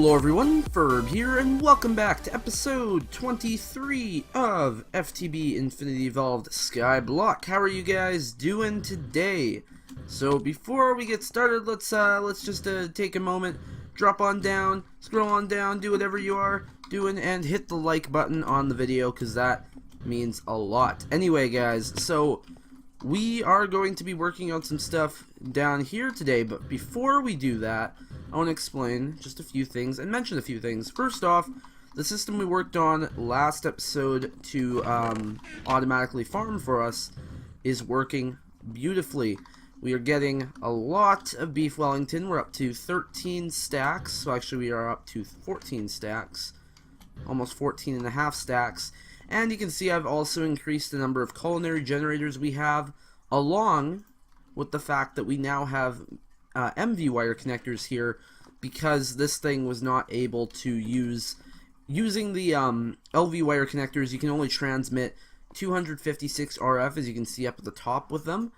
Hello everyone, Ferb here, and welcome back to episode 23 of FTB Infinity Evolved Skyblock. How are you guys doing today? So before we get started, let's just take a moment, drop on down, scroll on down, do whatever you are doing, and hit the like button on the video, because that means a lot. Anyway guys, so we are going to be working on some stuff down here today, but before we do that, I want to explain just a few things and mention a few things. First off, the system we worked on last episode to automatically farm for us is working beautifully. We are getting a lot of beef Wellington. We're up to 13 stacks, so actually we are up to 14 stacks, almost 14 and a half stacks. And you can see I've also increased the number of culinary generators we have, along with the fact that we now have MV wire connectors here, because this thing was not able to using the LV wire connectors. You can only transmit 256 RF, as you can see up at the top with them,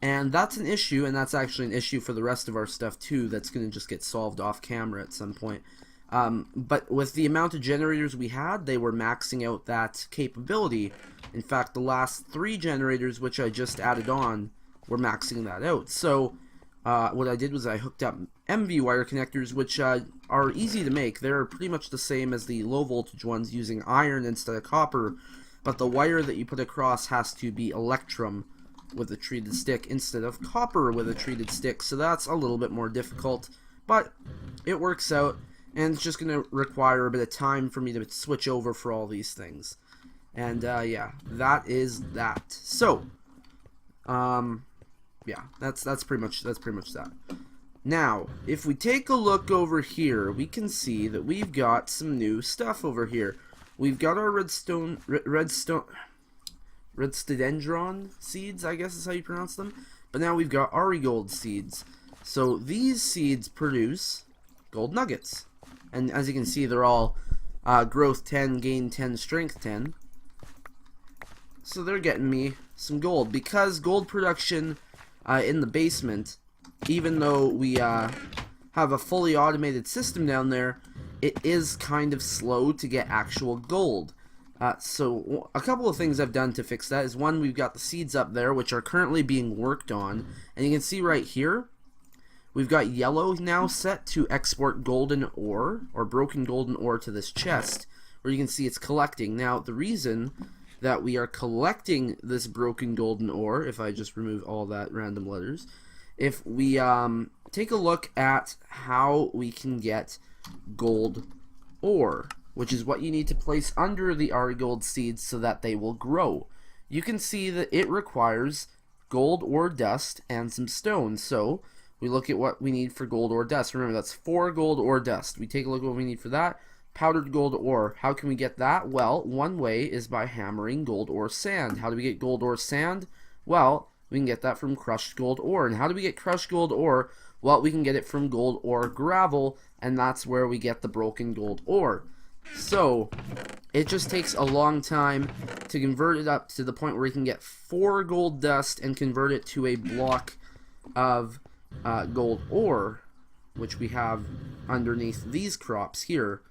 and that's an issue, and that's actually an issue for the rest of our stuff too. That's going to just get solved off camera at some point. But with the amount of generators we had, they were maxing out that capability. In fact, the last 3 generators, which I just added on, were maxing that out. So what I did was I hooked up MV wire connectors, which are easy to make. They're pretty much the same as the low voltage ones, using iron instead of copper, but the wire that you put across has to be electrum with a treated stick instead of copper with a treated stick, so that's a little bit more difficult, but it works out, and it's just going to require a bit of time for me to switch over for all these things. And yeah, that is that. So yeah, that's pretty much that. Now, if we take a look over here, we can see that we've got some new stuff over here. We've got our redstodendron seeds, I guess is how you pronounce them. But now we've got Arigold seeds. So these seeds produce gold nuggets, and as you can see, they're all growth 10, gain 10, strength 10. So they're getting me some gold, because gold production in the basement, even though we have a fully automated system down there, it is kind of slow to get actual gold. So a couple of things I've done to fix that is, one, we've got the seeds up there, which are currently being worked on, and you can see right here, we've got yellow now set to export golden ore, or broken golden ore, to this chest, where you can see it's collecting. Now, the reason that we are collecting this broken golden ore, if I just remove all that random letters, if we take a look at how we can get gold ore, which is what you need to place under the Arigold seeds so that they will grow. You can see that it requires gold ore dust and some stone. So we look at what we need for gold ore dust. Remember, that's 4 gold ore dust. We take a look at what we need for that. Powdered gold ore. How can we get that? Well, one way is by hammering gold ore sand. How do we get gold ore sand? Well, we can get that from crushed gold ore. And how do we get crushed gold ore? Well, we can get it from gold ore gravel, and that's where we get the broken gold ore. So it just takes a long time to convert it up to the point where we can get 4 gold dust and convert it to a block of gold ore, which we have underneath these crops here.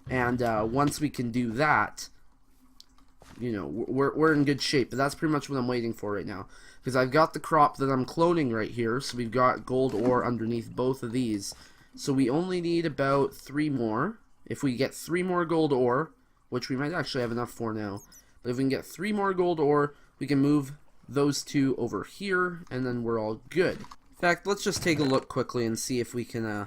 And once we can do that, you know, we're in good shape. But that's pretty much what I'm waiting for right now, because I've got the crop that I'm cloning right here, so we've got gold ore underneath both of these. So we only need about 3 more. If we get 3 more gold ore, which we might actually have enough for now, but if we can get 3 more gold ore, we can move those 2 over here, and then we're all good. In fact, let's just take a look quickly and see if we can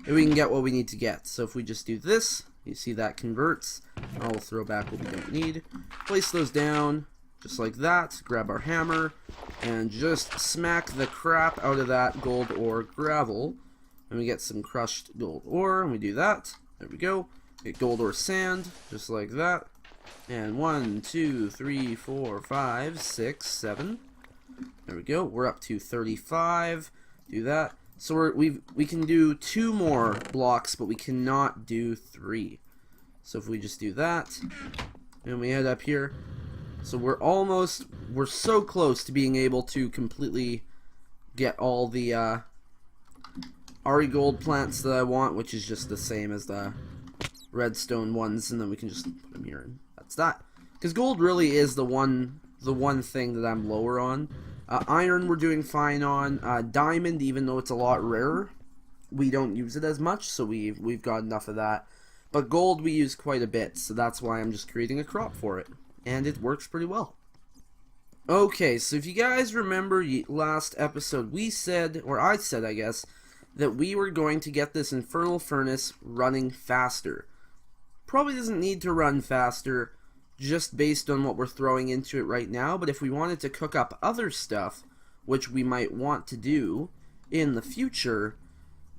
get what we need to get. So if we just do this, you see that converts. I'll throw back what we don't need. Place those down, just like that. Grab our hammer, and just smack the crap out of that gold ore gravel. And we get some crushed gold ore, and we do that. There we go. Get gold ore sand, just like that. And 1, 2, 3, 4, 5, 6, 7. There we go. We're up to 35. Do that. So we can do 2 more blocks, but we cannot do 3. So if we just do that, and we head up here, so we're so close to being able to completely get all the RE gold plants that I want, which is just the same as the redstone ones, and then we can just put them here, and that's that. Because gold really is the one thing that I'm lower on. Iron we're doing fine on. Diamond, even though it's a lot rarer, we don't use it as much, so we've got enough of that. But gold we use quite a bit, so that's why I'm just creating a crop for it, and it works pretty well. Okay, so if you guys remember last episode, we said, or I said I guess, that we were going to get this infernal furnace running faster. Probably doesn't need to run faster, just based on what we're throwing into it right now, but if we wanted to cook up other stuff, which we might want to do in the future,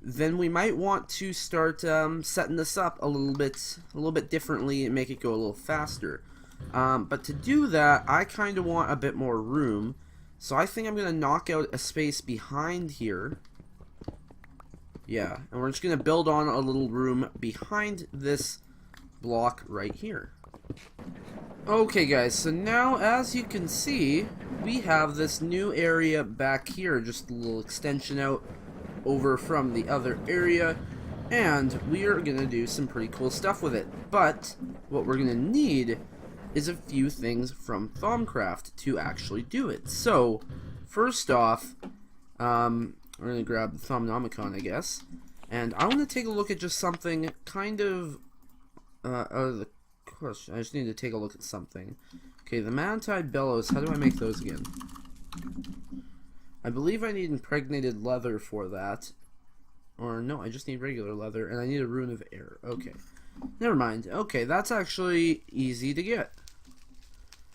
then we might want to start setting this up a little bit differently and make it go a little faster. But to do that, I kind of want a bit more room, so I think I'm going to knock out a space behind here. Yeah, and we're just going to build on a little room behind this block right here. Okay guys, so now as you can see, we have this new area back here, just a little extension out over from the other area, and we are going to do some pretty cool stuff with it. But what we're going to need is a few things from Thaumcraft to actually do it. So first off, we're going to grab the Thaumonomicon, I guess, and I want to take a look at just something kind of out of the question. I just need to take a look at something. Okay, the Mantide Bellows, how do I make those again? I believe I need impregnated leather for that. Or no, I just need regular leather, and I need a Rune of Air. Okay. Never mind. Okay, that's actually easy to get.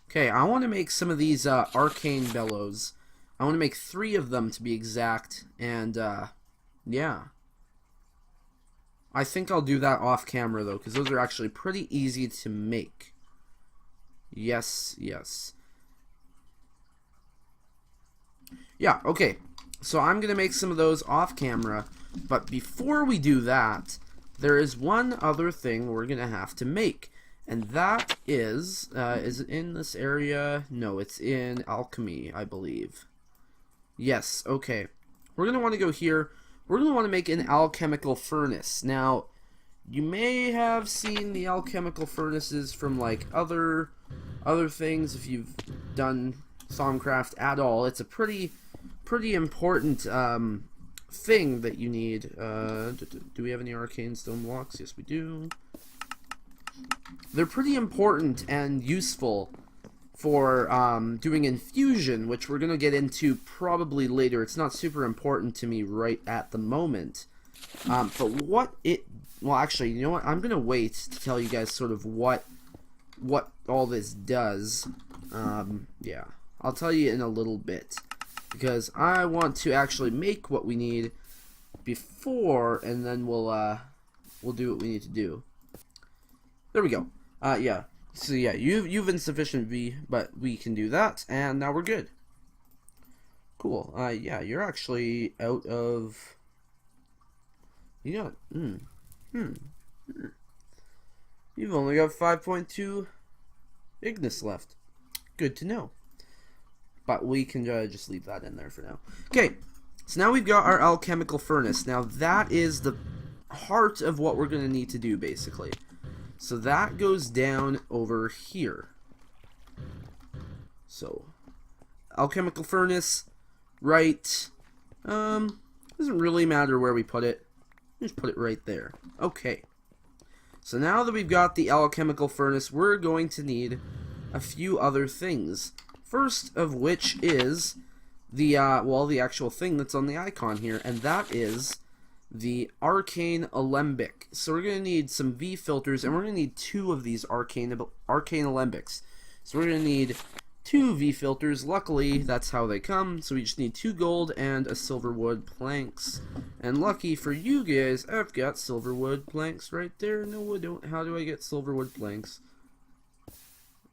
Okay, I want to make some of these arcane bellows. I want to make 3 of them to be exact, and yeah. I think I'll do that off camera though, because those are actually pretty easy to make. Yes, yes. Yeah, okay. So I'm going to make some of those off camera, but before we do that, there is one other thing we're going to have to make, and that is it in this area? No, it's in alchemy, I believe. Yes, okay. We're going to want to go here. We're going to want to make an alchemical furnace. Now, you may have seen the alchemical furnaces from like other things if you've done Thaumcraft at all. It's a pretty important thing that you need. Do we have any arcane stone blocks? Yes, we do. They're pretty important and useful for doing infusion, which we're going to get into probably later. It's not super important to me right at the moment. But what it... Well, actually, you know what? I'm going to wait to tell you guys sort of what all this does. Yeah, I'll tell you in a little bit, because I want to actually make what we need before, and then we'll do what we need to do. There we go. Yeah. So yeah, you've insufficient V, but we can do that, and now we're good. Cool. Yeah, you're actually out of... You got... You've only got 5.2 Ignis left. Good to know. But we can just leave that in there for now. Okay, so now we've got our alchemical furnace. Now that is the heart of what we're going to need to do, basically. So that goes down over here. So, alchemical furnace, right, doesn't really matter where we put it. Just put it right there. Okay. So now that we've got the alchemical furnace, we're going to need a few other things. First of which is the, well, the actual thing that's on the icon here, and that is the arcane alembic. So we're going to need some V filters, and we're going to need 2 of these arcane alembics. So we're going to need 2 V filters. Luckily, that's how they come. So we just need 2 gold and a silverwood planks. And lucky for you guys, I've got silverwood planks right there. No, I don't. How do I get silverwood planks?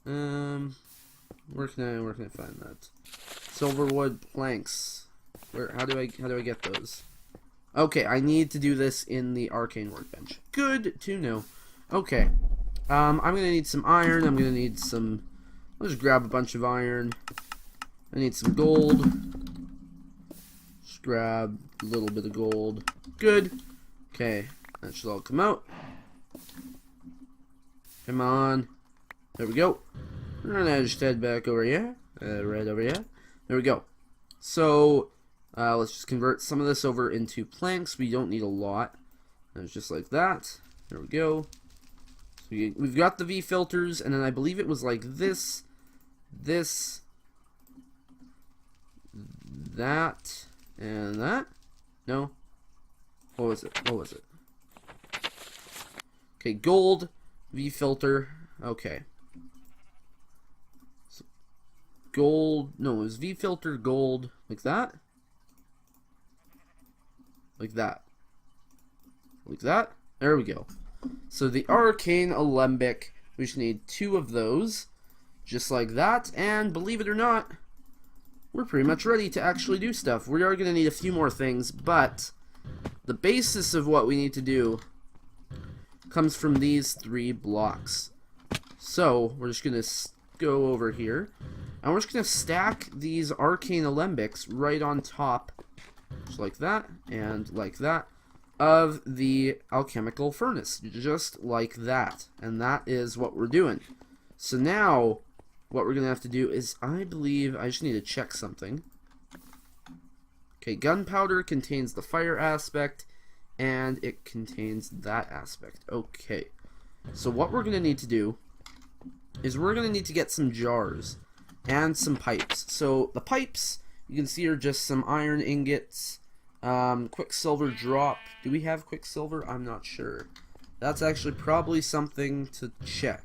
Where can I find that? Silverwood planks. How do I get those? Okay, I need to do this in the arcane workbench. Good to know. Okay. I'm gonna need some iron. I'm gonna need some... I'll just grab a bunch of iron. I need some gold. Just Just grab a little bit of gold. Good. Okay, that should all come out. Come on. There we go. And I just head back over here. Right over here. There we go. So, let's just convert some of this over into planks. We don't need a lot. And it's just like that. There we go. So we've got the V filters, and then I believe it was like this, that, and that. No. What was it? What was it? Okay, gold, V filter. Okay. So gold. No, it was V filter, gold, like that. Like that. Like that. There we go. So the arcane alembic, we just need 2 of those, just like that, and believe it or not, we're pretty much ready to actually do stuff. We are going to need a few more things, but the basis of what we need to do comes from these 3 blocks. So we're just going to go over here, and we're just going to stack these arcane alembics right on top, just like that, and like that, of the alchemical furnace, just like that. And that is what we're doing. So now what we're gonna have to do is, I believe I just need to check something. Okay, gunpowder contains the fire aspect, and it contains that aspect. Okay, so what we're gonna need to do is we're gonna need to get some jars and some pipes. So the pipes, you can see, are just some iron ingots. Quicksilver drop. Do we have quicksilver? I'm not sure. That's actually probably something to check.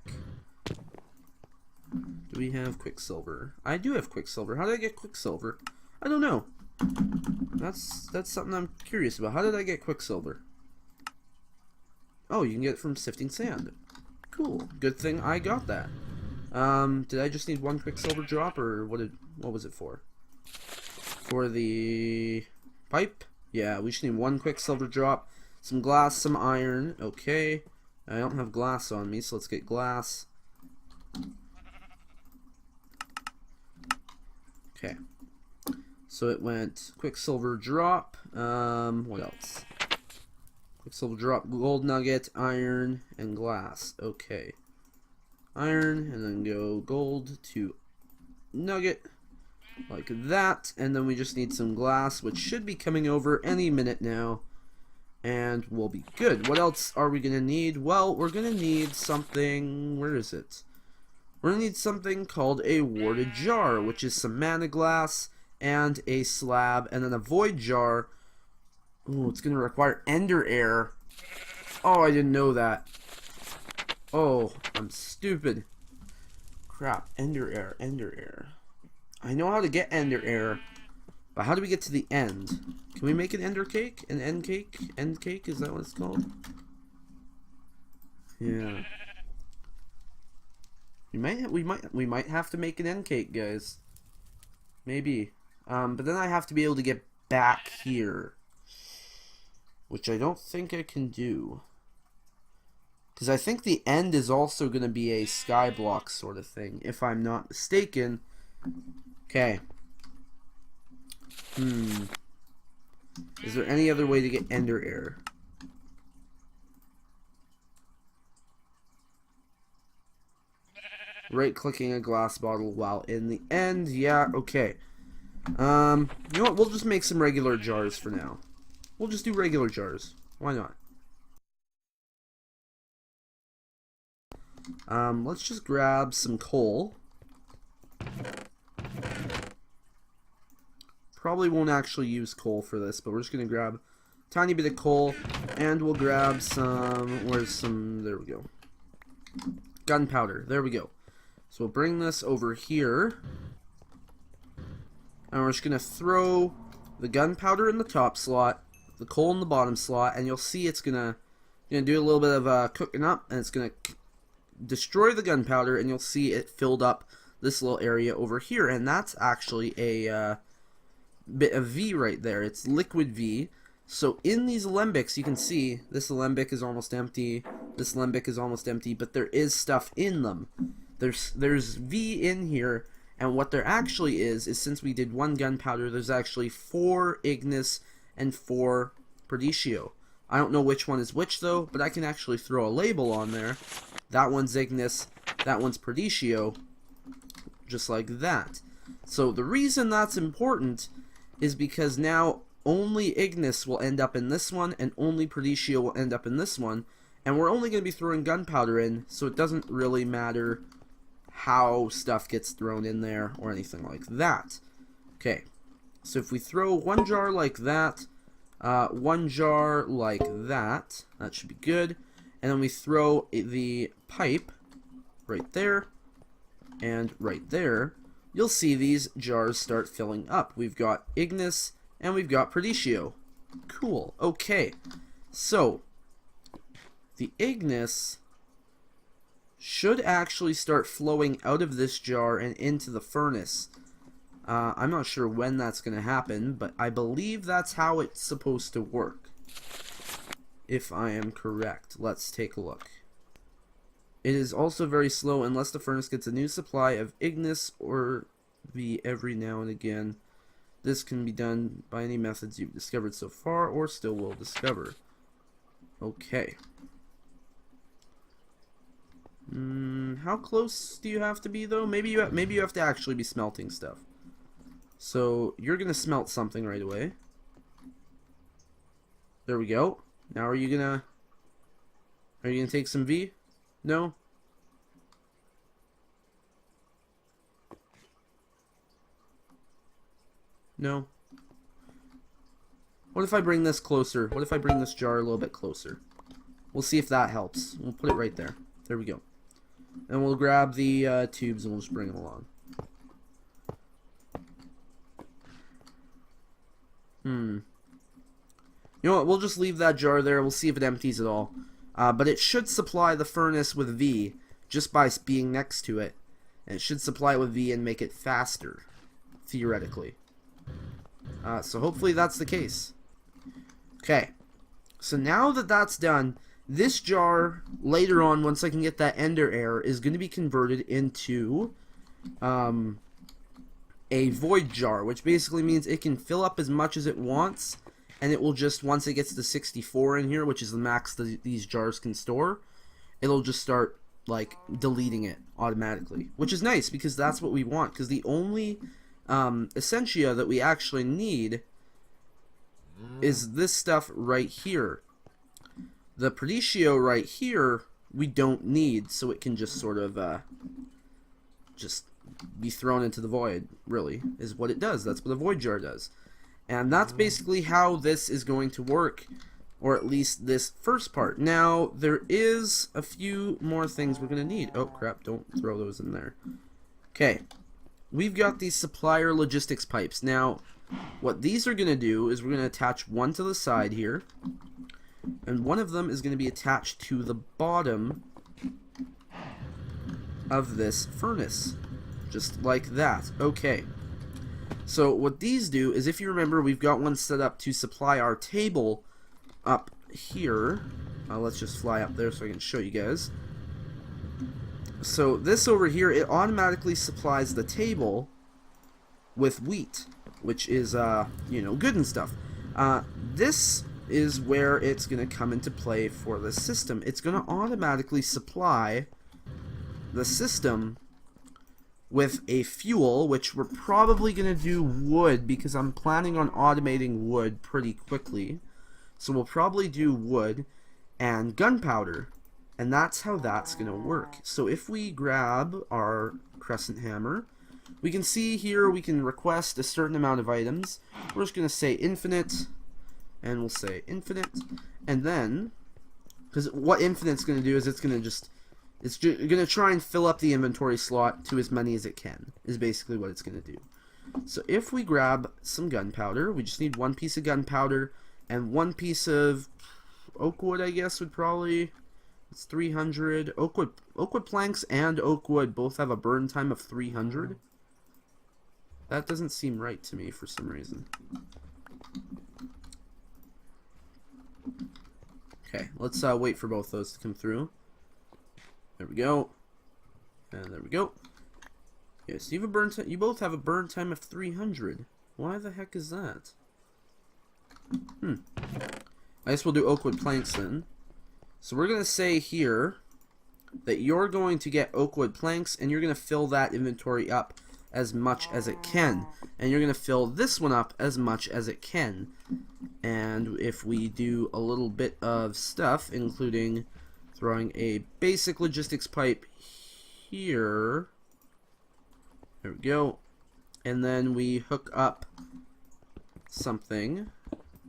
Do we have quicksilver? I do have quicksilver. How did I get quicksilver? I don't know. That's something I'm curious about. How did I get quicksilver? Oh, you can get it from sifting sand. Cool. Good thing I got that. Did I just need 1 quicksilver drop, or what was it for? For the pipe? Yeah, we just need 1 quicksilver drop, some glass, some iron. Okay, I don't have glass on me, so let's get glass. Okay, so it went quicksilver drop. What else? Quicksilver drop, gold nugget, iron, and glass. Okay, iron, and then go gold to nugget. Like that, and then we just need some glass, which should be coming over any minute now, and we'll be good. What else are we gonna need? Well, we're gonna need something. Where is it? We're gonna need something called a warded jar, which is some mana glass and a slab, and then a void jar. Oh, it's gonna require ender air. Oh, I didn't know that. Oh, I'm stupid. Crap, ender air, ender air. I know how to get ender air, but how do we get to the end? Can we make an ender cake? An end cake? End cake? Is that what it's called? Yeah. We might have to make an end cake, guys. Maybe. But then I have to be able to get back here, which I don't think I can do. Because I think the end is also going to be a skyblock sort of thing, if I'm not mistaken. Okay. Is there any other way to get ender air? Right-clicking a glass bottle while in the end. Yeah, okay. You know what? We'll just make some regular jars for now. We'll just do regular jars. Why not? Let's just grab some coal. Probably won't actually use coal for this, but we're just going to grab a tiny bit of coal, and we'll grab some, there we go. Gunpowder, there we go. So we'll bring this over here, and we're just going to throw the gunpowder in the top slot, the coal in the bottom slot, and you'll see it's going to do a little bit of cooking up, and it's going to destroy the gunpowder, and you'll see it filled up this little area over here, and that's actually a bit of V right there. It's liquid V. So in these alembics, you can see this alembic is almost empty, this alembic is almost empty, but there is stuff in them. There's V in here, And what there actually is since we did 1 gunpowder, there's actually 4 Ignis and 4 Perdicio. I don't know which one is which though, but I can actually throw a label on there. That one's Ignis, that one's Perdicio, just like that. So the reason that's important is because now only Ignis will end up in this one, and only Perdicio will end up in this one, and we're only going to be throwing gunpowder in, so it doesn't really matter how stuff gets thrown in there or anything like that. Okay, so if we throw 1 jar like that, 1 jar like that, that should be good, and then we throw the pipe right there and right there, you'll see these jars start filling up. We've got Ignis and we've got Perdicio. Cool. Okay, so the Ignis should actually start flowing out of this jar and into the furnace. I'm not sure when that's going to happen, but I believe that's how it's supposed to work, if I am correct. Let's take a look. It is also very slow unless the furnace gets a new supply of Ignis or V every now and again. This can be done by any methods you've discovered so far or still will discover. Okay. How close do you have to be though? Maybe you have to actually be smelting stuff. So you're gonna smelt something right away. There we go. Now are you gonna take some V? No? No? What if I bring this closer? What if I bring this jar a little bit closer? We'll see if that helps. We'll put it right there. There we go. And we'll grab the tubes and we'll just bring them along. You know what? We'll just leave that jar there. We'll see if it empties at all. But it should supply the furnace with V just by being next to it. And it should supply it with V and make it faster, theoretically. So hopefully that's the case. Okay. So now that that's done, this jar, later on, once I can get that ender air, is going to be converted into a void jar, which basically means it can fill up as much as it wants, and it will just, once it gets to 64 in here, which is the max these jars can store, it'll just start, like, deleting it automatically, which is nice, because that's what we want, because the only essentia that we actually need is this stuff right here. The Perdicio right here, we don't need, so it can just sort of, just be thrown into the void, really, is what it does. That's what a void jar does. And that's basically how this is going to work, or at least this first part. Now, there is a few more things we're going to need. Oh, crap, don't throw those in there. Okay, we've got these supplier logistics pipes. Now, what these are going to do is we're going to attach one to the side here, and one of them is going to be attached to the bottom of this furnace. Just like that. Okay. So what these do is, if you remember, we've got one set up to supply our table up here. Let's just fly up there so I can show you guys. So this over here, it automatically supplies the table with wheat, which is, you know, good and stuff. This is where it's going to come into play for the system. It's going to automatically supply the system with a fuel, which we're probably going to do wood, because I'm planning on automating wood pretty quickly. So we'll probably do wood and gunpowder, and that's how that's going to work. So if we grab our crescent hammer, we can see here we can request a certain amount of items. We're just going to say infinite, and we'll say infinite, and then, because what infinite's going to do is it's going to try and fill up the inventory slot to as many as it can, is basically what it's going to do. So if we grab some gunpowder, we just need one piece of gunpowder and one piece of oak wood, I guess would probably, it's 300. Oak wood planks and oak wood both have a burn time of 300. That doesn't seem right to me for some reason. Okay, let's wait for both those to come through. There we go. And there we go. Yes, you have a burn time. You both have a burn time of 300. Why the heck is that? I guess we'll do oakwood planks then. So we're gonna say here that you're going to get oakwood planks, and you're gonna fill that inventory up as much as it can, and you're gonna fill this one up as much as it can. And if we do a little bit of stuff, including throwing a basic logistics pipe here, there we go, and then we hook up something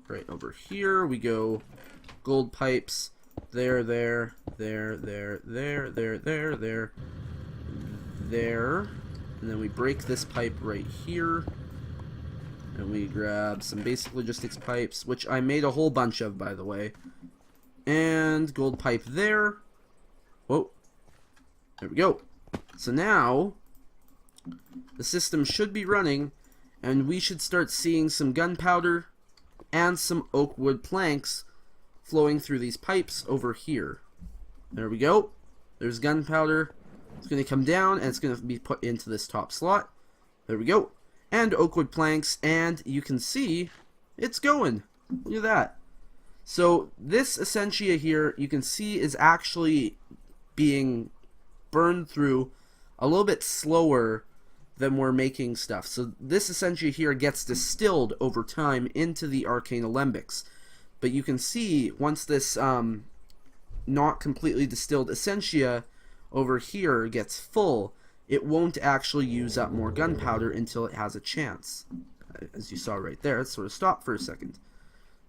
right over here. We go gold pipes there, there, there, there, there, there, there, there, there, and then we break this pipe right here, and we grab some basic logistics pipes, which I made a whole bunch of, by the way, and gold pipe there. Whoa, there we go. So now the system should be running, and we should start seeing some gunpowder and some oakwood planks flowing through these pipes over here. There we go. There's gunpowder. It's going to come down, and it's going to be put into this top slot. There we go. And oakwood planks, and you can see it's going. Look at that. So this essentia here, you can see, is actually being burned through a little bit slower than we're making stuff. So this essentia here gets distilled over time into the arcane alembics. But you can see once this not completely distilled essentia over here gets full, it won't actually use up more gunpowder until it has a chance. As you saw right there, it sort of stopped for a second.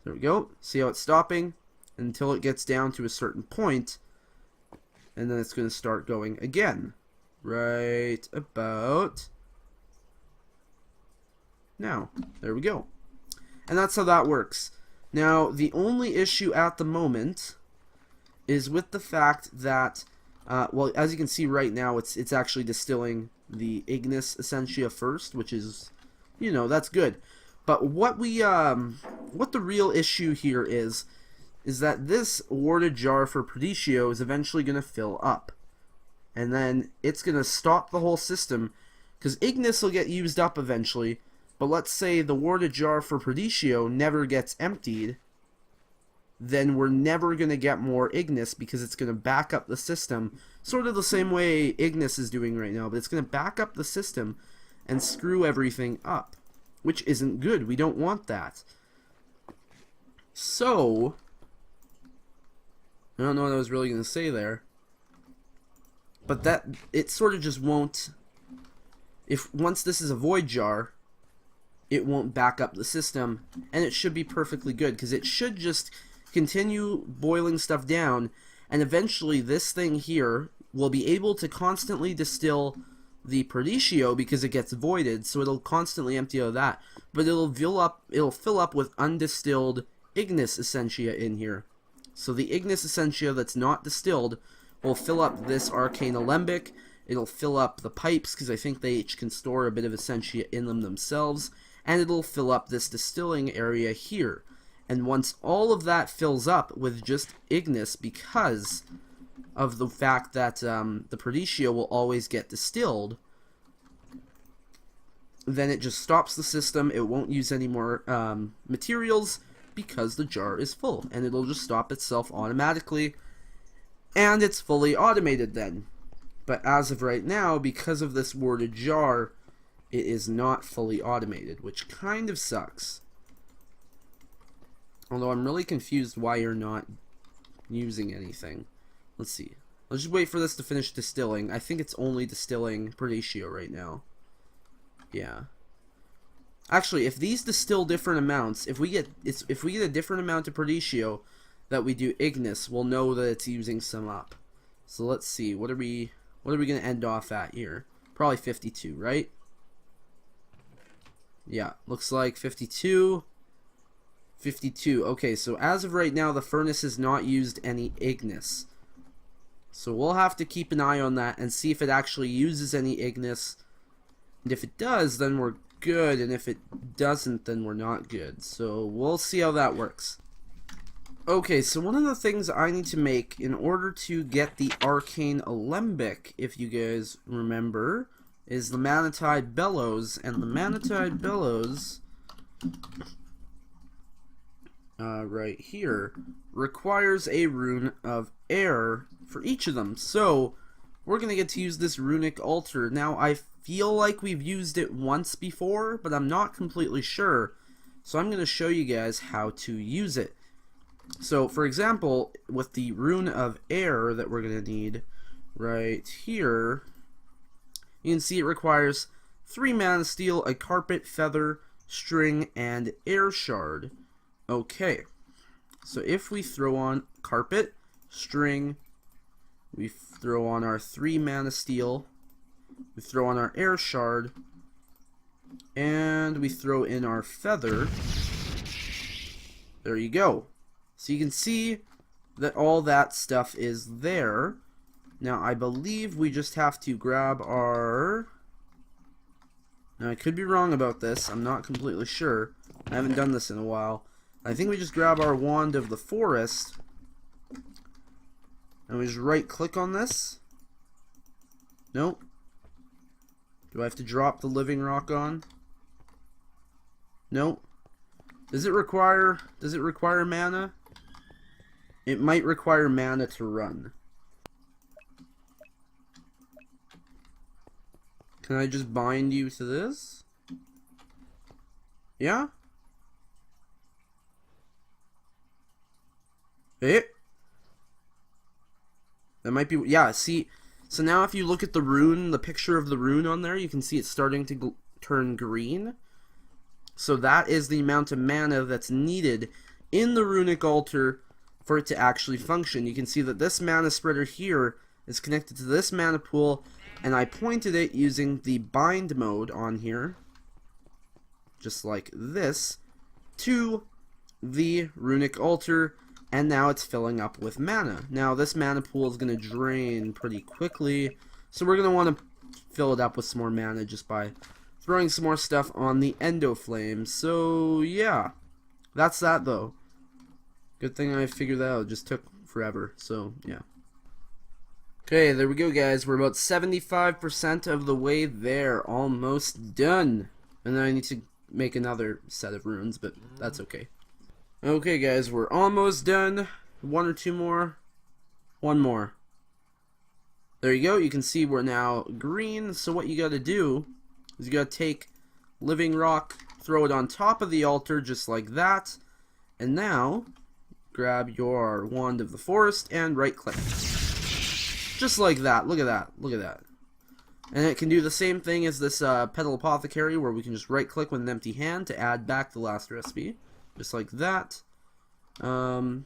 There we go. See how it's stopping until it gets down to a certain point, and then it's going to start going again. Right about now. There we go. And that's how that works. Now, the only issue at the moment is with the fact that, well, as you can see right now, it's actually distilling the ignis essentia first, which is, you know, that's good. But what the real issue here is that this warded jar for Perditio is eventually going to fill up. And then it's going to stop the whole system, because ignis will get used up eventually. But let's say the warded jar for Perditio never gets emptied, then we're never going to get more ignis, because it's going to back up the system, sort of the same way ignis is doing right now, but it's going to back up the system and screw everything up, which isn't good. We don't want that. So, I don't know what I was really going to say there, but that, it sort of just won't, once this is a void jar, it won't back up the system, and it should be perfectly good, because it should just continue boiling stuff down, and eventually this thing here will be able to constantly distill the Perditio because it gets voided, so it'll constantly empty out of that, but it'll fill up with undistilled ignis essentia in here. So the ignis essentia that's not distilled will fill up this arcane alembic. It'll fill up the pipes, because I think they each can store a bit of essentia in them themselves, and it'll fill up this distilling area here. And once all of that fills up with just ignis, because of the fact that the Perditio will always get distilled, then it just stops the system. It won't use any more materials, because the jar is full, and it'll just stop itself automatically, and it's fully automated then. But as of right now, because of this warded jar, it is not fully automated, which kind of sucks. Although I'm really confused why you're not using anything. Let's see. Let's just wait for this to finish distilling. I think it's only distilling Perditio right now. Yeah. Actually, if these distill different amounts, if we get a different amount of Perditio that we do ignis, we'll know that it's using some up. So let's see. What are we going to end off at here? Probably 52, right? Yeah, looks like 52. 52. Okay, so as of right now, the furnace has not used any ignis. So we'll have to keep an eye on that and see if it actually uses any ignis. And if it does, then we're good, and if it doesn't, then we're not good. So we'll see how that works. Okay, so one of the things I need to make in order to get the arcane alembic, if you guys remember, is the Manatide Bellows, and the Manatide Bellows right here requires a rune of air for each of them. So we're gonna get to use this runic altar. Now I feel like we've used it once before, but I'm not completely sure. So I'm gonna show you guys how to use it. So for example, with the rune of air that we're gonna need right here, you can see it requires 3 mana steel, a carpet, feather, string, and air shard. Okay, so if we throw on carpet, string, we throw on our 3 mana steel, we throw on our air shard, and we throw in our feather. There you go. So you can see that all that stuff is there. Now I believe we just have to grab our... Now I could be wrong about this, I'm not completely sure. I haven't done this in a while. I think we just grab our Wand of the Forest, and we just right click on this. Nope. Do I have to drop the living rock on? Nope. Does it require mana? It might require mana to run. Can I just bind you to this? Yeah? That might be, yeah, see, so now if you look at the rune, the picture of the rune on there, you can see it's starting to turn green. So that is the amount of mana that's needed in the runic altar for it to actually function. You can see that this mana spreader here is connected to this mana pool, and I pointed it using the bind mode on here, just like this, to the runic altar, and now it's filling up with mana. Now this mana pool is going to drain pretty quickly, so we're going to want to fill it up with some more mana just by throwing some more stuff on the Endo Flame. So yeah, that's that though. Good thing I figured that out. It just took forever, so yeah. Okay, there we go guys, we're about 75% of the way there, almost done. And then I need to make another set of runes, but that's okay. Okay guys, we're almost done. 1 or 2 more. 1 more. There you go, you can see we're now green, so what you gotta do is you gotta take living rock, throw it on top of the altar just like that, and now grab your Wand of the Forest and right click. Just like that, look at that, look at that. And it can do the same thing as this Petal Apothecary, where we can just right click with an empty hand to add back the last recipe. Just like that. I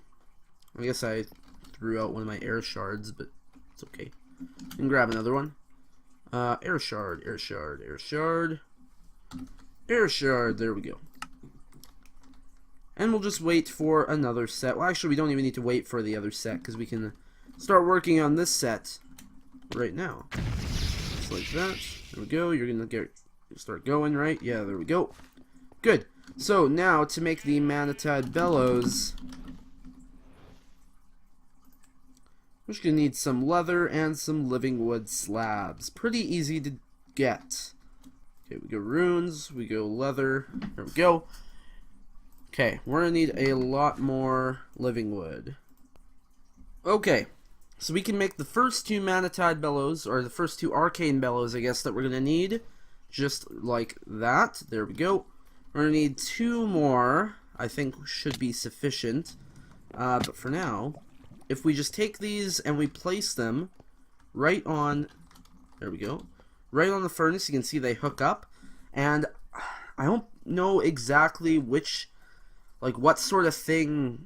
guess I threw out one of my air shards, but it's okay. And grab another one. Air shard, air shard, air shard. Air shard, there we go. And we'll just wait for another set. Well, actually, we don't even need to wait for the other set, because we can start working on this set right now. Just like that. There we go. You're going to start going, right? Yeah, there we go. Good. So now to make the Manatide Bellows, we're just going to need some leather and some living wood slabs. Pretty easy to get. Okay, we go runes, we go leather, there we go. Okay, we're going to need a lot more living wood. Okay, so we can make the first 2 Manatide Bellows, or the first 2 Arcane Bellows, I guess, that we're going to need. Just like that. There we go. We're going to need 2 more, I think should be sufficient. But for now, if we just take these and we place them right on, there we go, right on the furnace, you can see they hook up. And I don't know exactly which, like what sort of thing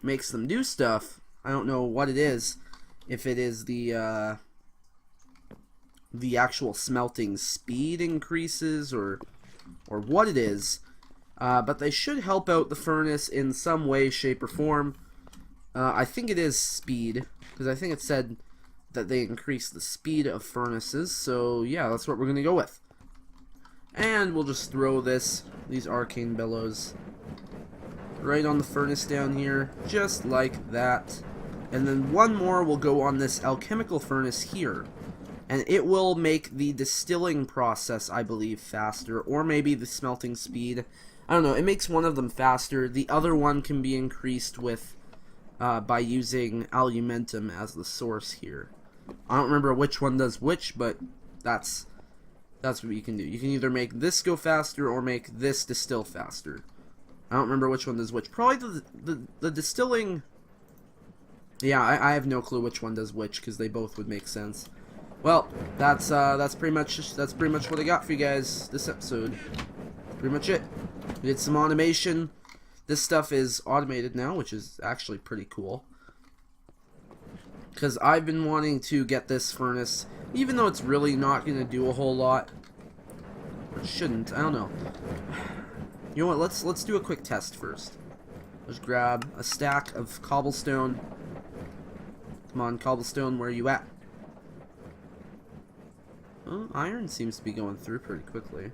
makes them do stuff. I don't know what it is. If it is the actual smelting speed increases or what it is, but they should help out the furnace in some way, shape, or form. I think it is speed, because I think it said that they increase the speed of furnaces, so yeah, that's what we're going to go with. And we'll just throw these Arcane Bellows right on the furnace down here, just like that. And then 1 more will go on this alchemical furnace here. And it will make the distilling process, I believe, faster, or maybe the smelting speed. I don't know, it makes one of them faster. The other one can be increased with by using alumentum as the source here. I don't remember which one does which, but that's what you can do. You can either make this go faster or make this distill faster. I don't remember which one does which. Probably the distilling. Yeah, I have no clue which one does which, because they both would make sense. Well, that's pretty much what I got for you guys this episode. That's pretty much it. We did some automation. This stuff is automated now, which is actually pretty cool. Because I've been wanting to get this furnace, even though it's really not going to do a whole lot. Or it shouldn't, I don't know. You know what, let's do a quick test first. Let's grab a stack of cobblestone. Come on, cobblestone, where are you at? Oh, iron seems to be going through pretty quickly.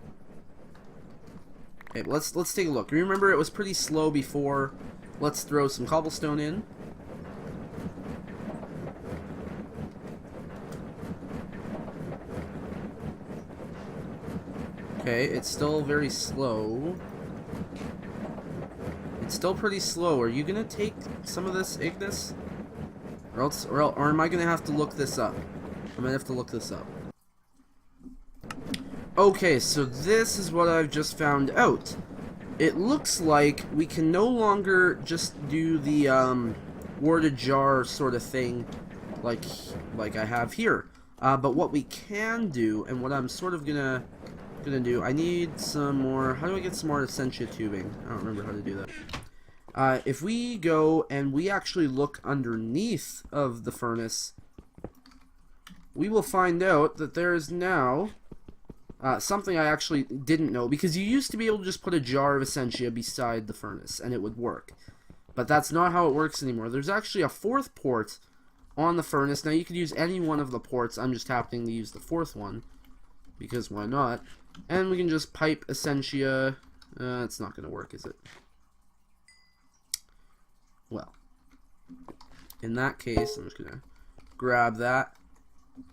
Okay, let's take a look. Remember, it was pretty slow before. Let's throw some cobblestone in. Okay, it's still very slow. It's still pretty slow. Are you gonna take some of this Ignis? Or am I gonna have to look this up? I might have to look this up. Okay, so this is what I've just found out. It looks like we can no longer just do the warded jar sort of thing like I have here. But what we can do, and what I'm sort of gonna do, I need some more. How do I get some more Essentia tubing? I don't remember how to do that. If we go and we actually look underneath of the furnace, we will find out that there is now something I actually didn't know, because you used to be able to just put a jar of Essentia beside the furnace and it would work. But that's not how it works anymore. There's actually a fourth port on the furnace. Now you could use any one of the ports. I'm just happening to use the fourth one, because why not? And we can just pipe Essentia. It's not going to work, is it? Well, in that case, I'm just going to grab that.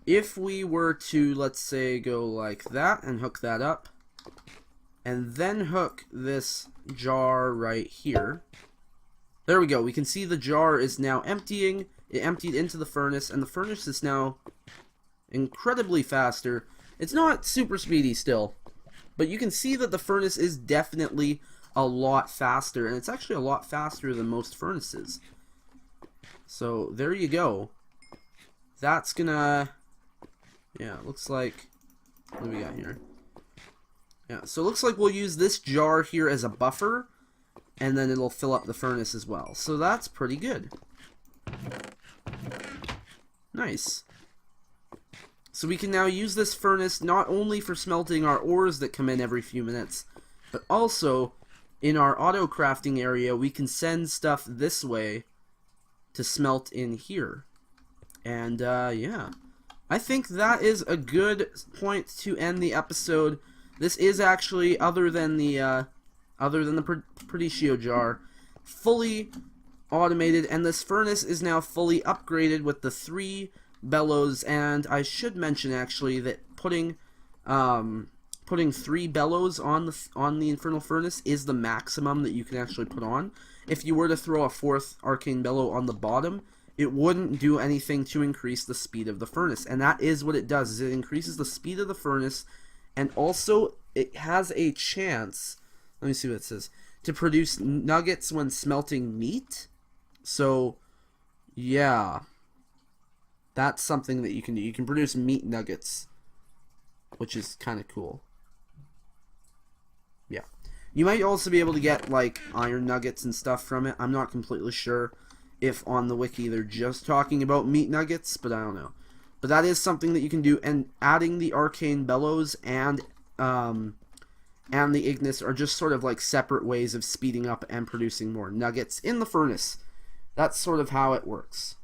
If we were to, let's say, go like that and hook that up, and then hook this jar right here, there we go. We can see the jar is now emptying. It emptied into the furnace, and the furnace is now incredibly faster. It's not super speedy still, but you can see that the furnace is definitely a lot faster, and it's actually a lot faster than most furnaces. So there you go. That's gonna, yeah, it looks like, what do we got here? Yeah, so it looks like we'll use this jar here as a buffer, and then it'll fill up the furnace as well. So that's pretty good. Nice. So we can now use this furnace not only for smelting our ores that come in every few minutes, but also in our auto crafting area we can send stuff this way to smelt in here. And yeah, I think that is a good point to end the episode. This is actually, other than the Perditio jar, fully automated, and this furnace is now fully upgraded with the 3 bellows. And I should mention actually that putting 3 bellows on the infernal furnace is the maximum that you can actually put on. If you were to throw a 4th arcane bellow on the bottom, it wouldn't do anything to increase the speed of the furnace, and that is what it does, is it increases the speed of the furnace, and also it has a chance, let me see what it says, to produce nuggets when smelting meat. So yeah, that's something that you can do. You can produce meat nuggets, which is kind of cool. Yeah, you might also be able to get like iron nuggets and stuff from it. I'm not completely sure if on the wiki they're just talking about meat nuggets, but I don't know. But that is something that you can do, and adding the arcane bellows and the Ignis are just sort of like separate ways of speeding up and producing more nuggets in the furnace. That's sort of how it works.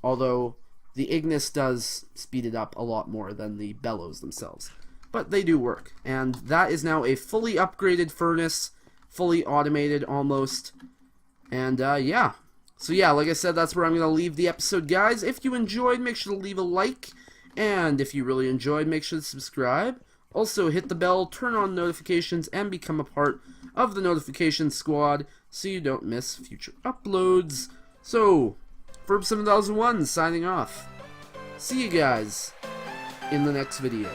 Although the Ignis does speed it up a lot more than the bellows themselves. But they do work. And that is now a fully upgraded furnace, fully automated almost. And yeah. So yeah, like I said, that's where I'm going to leave the episode, guys. If you enjoyed, make sure to leave a like And if you really enjoyed, make sure to subscribe. Also, hit the bell, turn on notifications, and become a part of the notification squad so you don't miss future uploads. So, Ferb7001 signing off. See you guys in the next video.